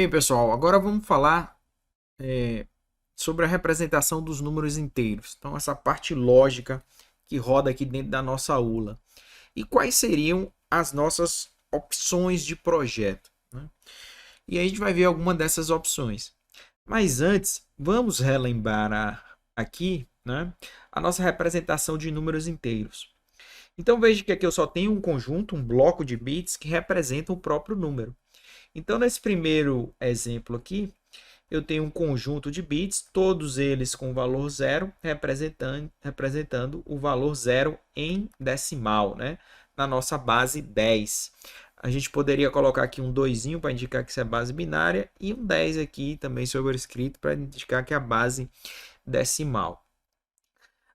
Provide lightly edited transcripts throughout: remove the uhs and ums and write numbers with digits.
Bem, pessoal, agora vamos falar sobre a representação dos números inteiros. Então, essa parte lógica que roda aqui dentro da nossa aula. E quais seriam as nossas opções de projeto, né? E aí a gente vai ver alguma dessas opções. Mas antes, vamos relembrar aqui, né, a nossa representação de números inteiros. Então, veja que aqui eu só tenho um conjunto, um bloco de bits que representam o próprio número. Então, nesse primeiro exemplo aqui, eu tenho um conjunto de bits, todos eles com valor zero, representando o valor zero em decimal, né? Na nossa base 10. A gente poderia colocar aqui um 2 para indicar que isso é base binária e um 10 aqui também sobrescrito para indicar que é a base decimal.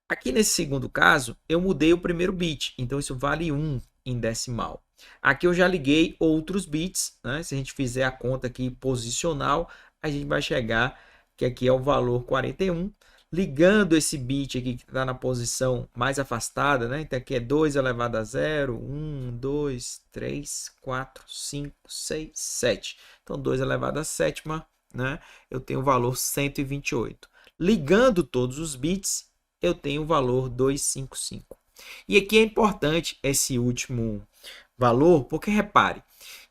Aqui nesse segundo caso, eu mudei o primeiro bit, então isso vale 1 em decimal. Aqui eu já liguei outros bits, né? Se a gente fizer a conta aqui posicional, a gente vai chegar que aqui é o valor 41. Ligando esse bit aqui que está na posição mais afastada, né? Então aqui é 2 elevado a 0, 1, 2, 3, 4, 5, 6, 7. Então 2 elevado a sétima, né? Eu tenho o valor 128. Ligando todos os bits, eu tenho o valor 255. E aqui é importante esse último valor, porque repare,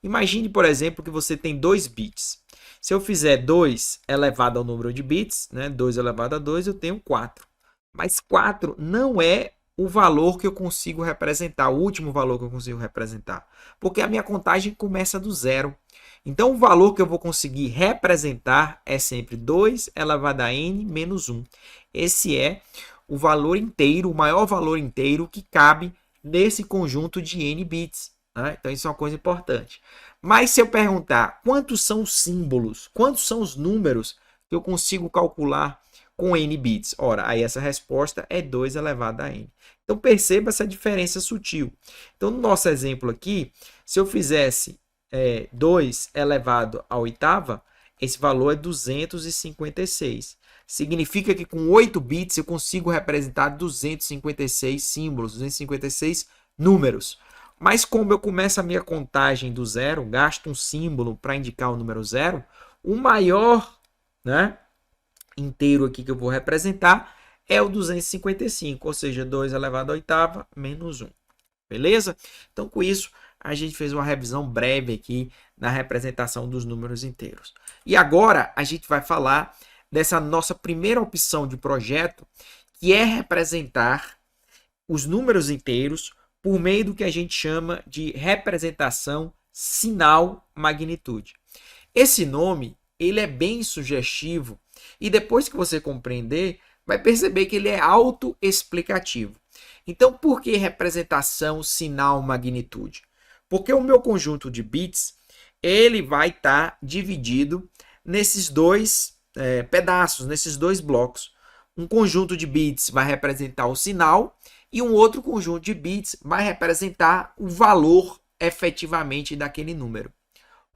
imagine, por exemplo, que você tem 2 bits. Se eu fizer 2 elevado ao número de bits, né, 2 elevado a 2, eu tenho 4. Mas 4 não é o valor que eu consigo representar, o último valor que eu consigo representar, porque a minha contagem começa do zero. Então, o valor que eu vou conseguir representar é sempre 2 elevado a n menos 1. Esse é o valor inteiro, o maior valor inteiro que cabe nesse conjunto de n bits, né? Então, isso é uma coisa importante. Mas se eu perguntar quantos são os símbolos, quantos são os números que eu consigo calcular com n bits? Ora, aí essa resposta é 2 elevado a n. Então, perceba essa diferença sutil. Então, no nosso exemplo aqui, se eu fizesse 2 elevado à oitava, esse valor é 256. Significa que com 8 bits eu consigo representar 256 símbolos, 256 números. Mas como eu começo a minha contagem do zero, gasto um símbolo para indicar o número zero, o maior, né, inteiro aqui que eu vou representar é o 255, ou seja, 2 elevado à oitava menos 1. Beleza? Então, com isso, a gente fez uma revisão breve aqui na representação dos números inteiros. E agora a gente vai falar dessa nossa primeira opção de projeto, que é representar os números inteiros por meio do que a gente chama de representação sinal-magnitude. Esse nome, ele é bem sugestivo e depois que você compreender, vai perceber que ele é autoexplicativo. Então, por que representação sinal-magnitude? Porque o meu conjunto de bits, ele vai estar dividido nesses dois pedaços, nesses dois blocos. Um conjunto de bits vai representar o sinal e um outro conjunto de bits vai representar o valor efetivamente daquele número.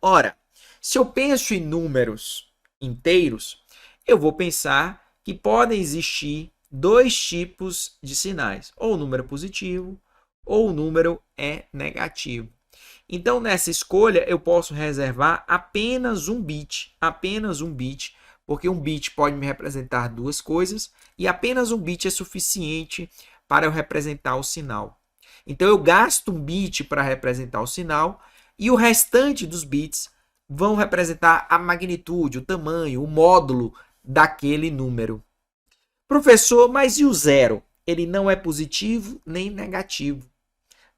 Ora, se eu penso em números inteiros, eu vou pensar que podem existir dois tipos de sinais, ou o número positivo ou o número é negativo. Então, nessa escolha, eu posso reservar apenas um bit, porque um bit pode me representar duas coisas e apenas um bit é suficiente para eu representar o sinal. Então, eu gasto um bit para representar o sinal e o restante dos bits vão representar a magnitude, o tamanho, o módulo daquele número. Professor, mas e o zero? Ele não é positivo nem negativo.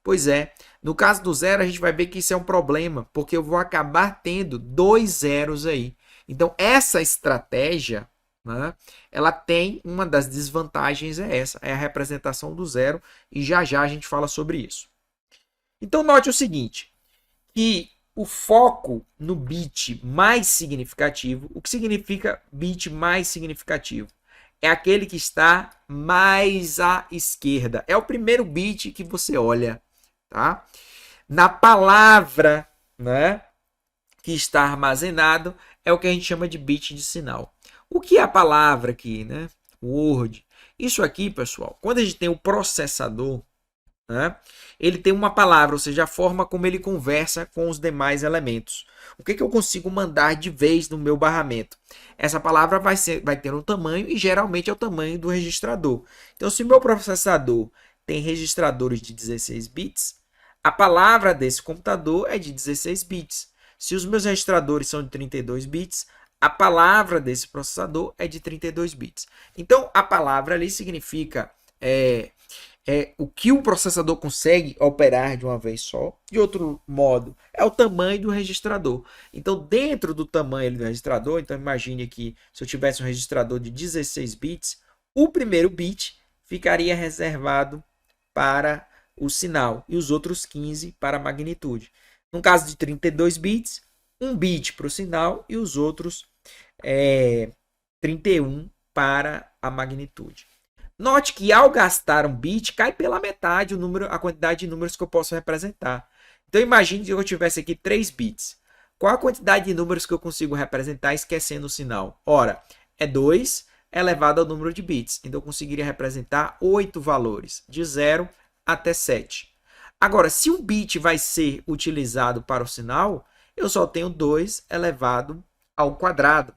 Pois é, no caso do zero a gente vai ver que isso é um problema, porque eu vou acabar tendo dois zeros aí. Então essa estratégia, né, ela tem uma das desvantagens é essa, é a representação do zero e já já a gente fala sobre isso. Então note o seguinte, que o foco no bit mais significativo, o que significa bit mais significativo? É aquele que está mais à esquerda. É o primeiro bit que você olha, tá? Na palavra, né, que está armazenado é o que a gente chama de bit de sinal. O que é a palavra aqui, né? Word. Isso aqui, pessoal, quando a gente tem o processador, né? Ele tem uma palavra, ou seja, a forma como ele conversa com os demais elementos. O que eu consigo mandar de vez no meu barramento? Essa palavra vai ter um tamanho e geralmente é o tamanho do registrador. Então, se o meu processador tem registradores de 16 bits, a palavra desse computador é de 16 bits. Se os meus registradores são de 32 bits, a palavra desse processador é de 32 bits. Então, a palavra ali significa o que o processador consegue operar de uma vez só. De outro modo, é o tamanho do registrador. Então, dentro do tamanho do registrador, então imagine aqui, se eu tivesse um registrador de 16 bits, o primeiro bit ficaria reservado para o sinal e os outros 15 para a magnitude. No caso de 32 bits, um bit para o sinal e os outros 31 para a magnitude. Note que ao gastar um bit, cai pela metade a quantidade de números que eu posso representar. Então imagine que eu tivesse aqui 3 bits. Qual a quantidade de números que eu consigo representar esquecendo o sinal? Ora, é 2 elevado ao número de bits. Então eu conseguiria representar 8 valores, de 0 até 7. Agora, se um bit vai ser utilizado para o sinal, eu só tenho 2 elevado ao quadrado.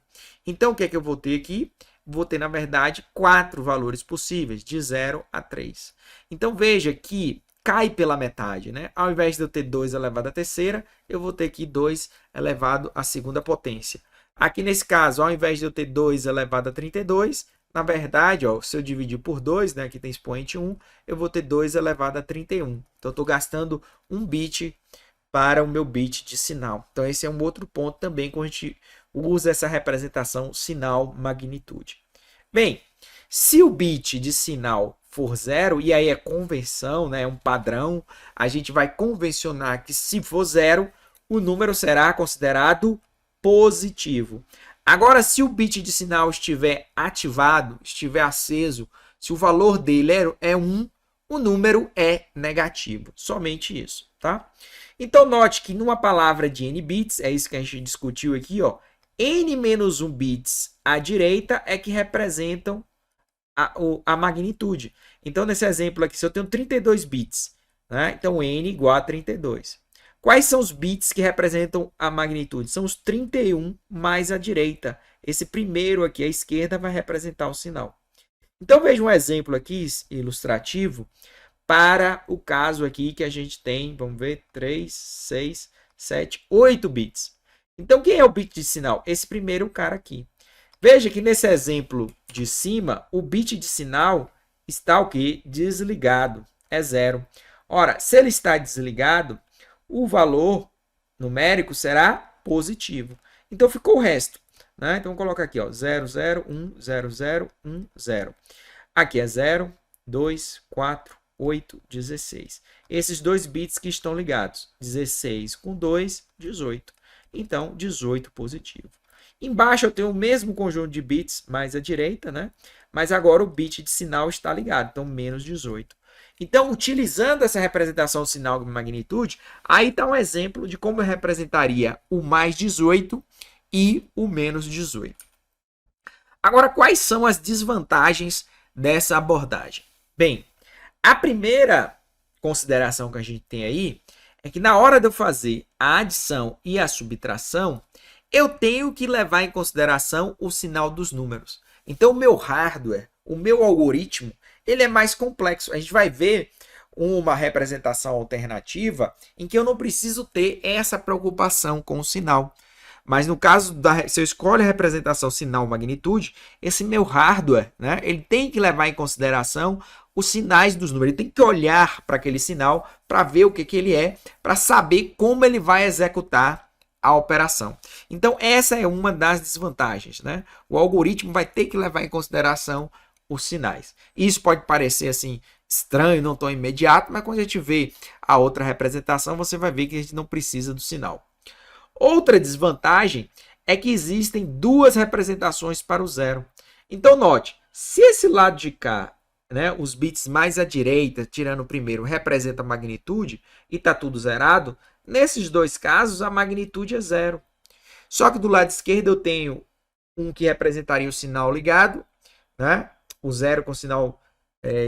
Então, o que é que eu vou ter aqui? Vou ter, na verdade, 4 valores possíveis, de 0 a 3. Então, veja que cai pela metade, né? Ao invés de eu ter 2 elevado à terceira, eu vou ter aqui 2 elevado à segunda potência. Aqui, nesse caso, ao invés de eu ter 2 elevado a 32, na verdade, ó, se eu dividir por 2, né, aqui tem expoente 1, eu vou ter 2 elevado a 31. Então, eu estou gastando um bit para o meu bit de sinal. Então, esse é um outro ponto também quando a gente usa essa representação sinal-magnitude. Bem, se o bit de sinal for 0, e aí é convenção, né, é um padrão, a gente vai convencionar que se for 0, o número será considerado positivo. Agora, se o bit de sinal estiver ativado, estiver aceso, se o valor dele é 1, o número é negativo. Somente isso, tá? Então, note que numa palavra de n bits, é isso que a gente discutiu aqui, ó, n menos 1 bits à direita é que representam a magnitude. Então, nesse exemplo aqui, se eu tenho 32 bits, né, então n igual a 32. Quais são os bits que representam a magnitude? São os 31 mais a direita. Esse primeiro aqui à esquerda vai representar o sinal. Então, veja um exemplo aqui ilustrativo para o caso aqui que a gente tem, vamos ver, 3, 6, 7, 8 bits. Então, quem é o bit de sinal? Esse primeiro cara aqui. Veja que nesse exemplo de cima, o bit de sinal está o quê? Desligado, é 0. Ora, se ele está desligado, o valor numérico será positivo. Então, ficou o resto. Né? Então, vou colocar aqui, ó, 0, 0, 1, 0, 0, 1, 0. Aqui é 0, 2, 4, 8, 16. Esses dois bits que estão ligados. 16 com 2, 18. Então, 18 positivo. Embaixo eu tenho o mesmo conjunto de bits mais à direita, né? Mas agora o bit de sinal está ligado, então menos 18. Então, utilizando essa representação sinal de magnitude, aí está um exemplo de como eu representaria o mais 18 e o menos 18. Agora, quais são as desvantagens dessa abordagem? Bem, a primeira consideração que a gente tem aí é que na hora de eu fazer a adição e a subtração, eu tenho que levar em consideração o sinal dos números. Então, o meu hardware, o meu algoritmo, ele é mais complexo. A gente vai ver uma representação alternativa em que eu não preciso ter essa preocupação com o sinal. Mas no caso, se eu escolho a representação sinal-magnitude, esse meu hardware, né, ele tem que levar em consideração os sinais dos números. Ele tem que olhar para aquele sinal para ver o que ele é, para saber como ele vai executar a operação. Então, essa é uma das desvantagens, né? O algoritmo vai ter que levar em consideração os sinais. Isso pode parecer assim estranho, não tão imediato, mas quando a gente vê a outra representação, você vai ver que a gente não precisa do sinal. Outra desvantagem é que existem duas representações para o zero. Então, note, se esse lado de cá, né, os bits mais à direita, tirando o primeiro, representa a magnitude e está tudo zerado, nesses dois casos a magnitude é zero. Só que do lado esquerdo eu tenho um que representaria o sinal ligado, né, o zero com o sinal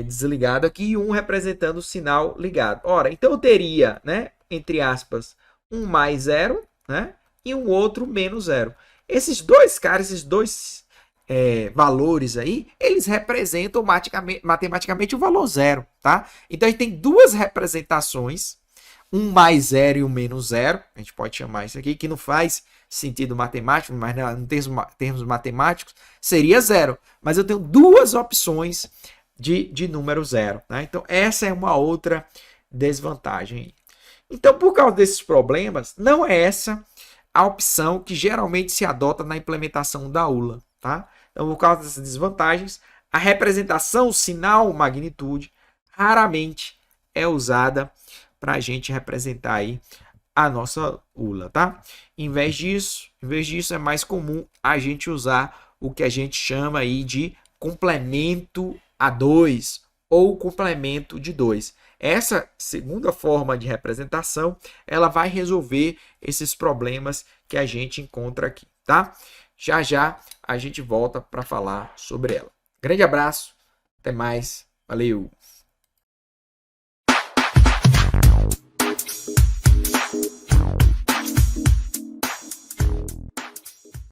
desligado aqui e um representando o sinal ligado. Ora, então eu teria, né, entre aspas, um mais zero, né, e um outro menos zero. Esses dois caras, esses dois valores aí, eles representam matematicamente o valor zero, tá? Então a gente tem duas representações, um mais zero e um menos zero, a gente pode chamar isso aqui, que não faz sentido matemático, mas em termos matemáticos seria zero. Mas eu tenho duas opções de número zero. Né? Então, essa é uma outra desvantagem. Então, por causa desses problemas, não é essa a opção que geralmente se adota na implementação da ULA. Tá? Então, por causa dessas desvantagens, a representação sinal magnitude raramente é usada para a gente representar aí a nossa ULA, tá? Em vez disso, é mais comum a gente usar o que a gente chama aí de complemento a 2 ou complemento de 2. Essa segunda forma de representação, ela vai resolver esses problemas que a gente encontra aqui, tá? Já já a gente volta para falar sobre ela. Grande abraço, até mais, valeu!